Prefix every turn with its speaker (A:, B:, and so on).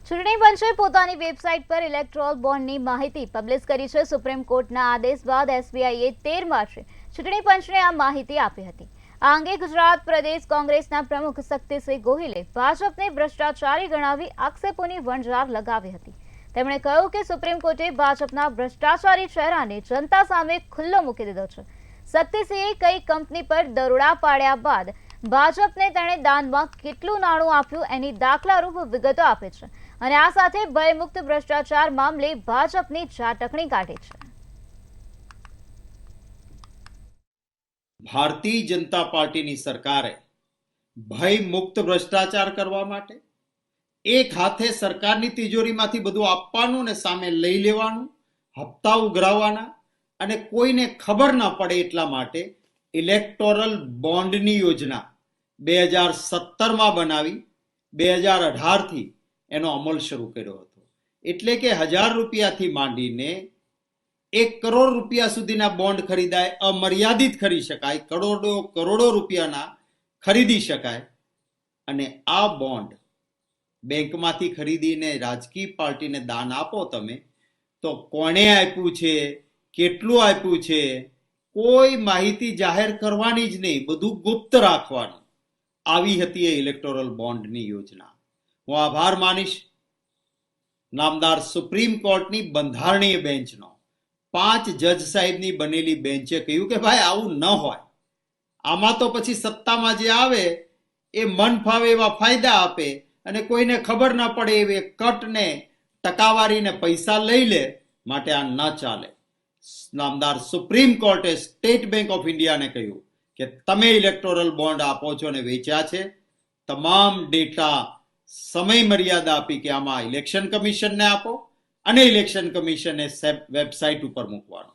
A: ચૂંટણી પંચે પોતાની વેબસાઇટ પર ઇલેક્ટોરલ બોન્ડની માહિતી પબ્લિશ કરી છે। સુપ્રીમ કોર્ટના આદેશ બાદ એસબીઆઈએ 13 માર્ચે ચૂંટણી પંચને આ માહિતી આપી હતી। આ અંગે ગુજરાત પ્રદેશ કોંગ્રેસના પ્રમુખ શક્તિસિંહ ગોહિલે ભાજપને ભ્રષ્ટાચારી ગણાવી આક્ષેપોની વણઝાર લગાવી હતી। તેમણે કહ્યું કે સુપ્રીમ કોર્ટે ભાજપના ભ્રષ્ટાચારી ચહેરાને જનતા સામે ખુલ્લો મૂકી દીધો છે। શક્તિસિંહે કઈ કંપની પર દરોડા પાડ્યા બાદ ભાજપને તેણે દાનમાં કેટલું નાણું આપ્યું એની દાખલારૂપ વિગતો આપે છે અને આ સાથે ભયમુક્ત ભ્રષ્ટાચાર મામલે ભાજપની ઝાટકણી કાઢી છે।
B: ભારતીય જનતા પાર્ટીની સરકારે ભયમુક્ત ભ્રષ્ટાચાર કરવા માટે એક હાથે સરકારની તિજોરીમાંથી બધું આપવાનું ને સામે લઈ લેવાનું, હપ્તા ઉઘરાવવાના અને કોઈને ખબર ન પડે એટલા માટે ઇલેક્ટોરલ બોન્ડની યોજના 2017માં બનાવી 2018થી એનો અમલ શરૂ કર્યો હતો। એટલે કે 1000 રૂપિયાથી માંડીને 1 કરોડ રૂપિયા સુધીના બોન્ડ ખરીદાય, અમર્યાદિત ખરીદી શકાય, કરોડો રૂપિયાના ખરીદી શકાય અને આ બોન્ડ બેંકમાંથી ખરીદીને રાજકીય પાર્ટીને દાન આપો તમે તો કોણે આપ્યું છે, કેટલું આપ્યું છે, કોઈ માહિતી જાહેર કરવાની જ નહીં, બધું ગુપ્ત રાખવાનું। આવી હતી એ ઇલેક્ટોરલ બોન્ડની યોજના। હું આભાર માનીશ નામદાર સુપ્રીમ કોર્ટની બંધારણીય બેન્ચનો। 5 જજ સાહેબની બનેલી બેન્ચે કહ્યું કે ભાઈ આવું ન હોય, આમાં તો પછી સત્તામાં જે આવે એ મન ફાવે એવા ફાયદા આપે અને કોઈને ખબર ન પડે એવી કટને ટકાવારીને પૈસા લઈ લે, માટે આ ન ચાલે। નામદાર સુપ્રીમ કોર્ટે સ્ટેટ બેંક ઓફ ઇન્ડિયાને કહ્યું કે તમે ઇલેક્ટોરલ બોન્ડ આપો છો અને વેચ્યા છે, તમામ ડેટા સમય મર્યાદા આપી કે આમાં ઇલેક્શન કમિશનને આપો અને ઇલેક્શન કમિશને વેબસાઇટ ઉપર મૂકવાનો।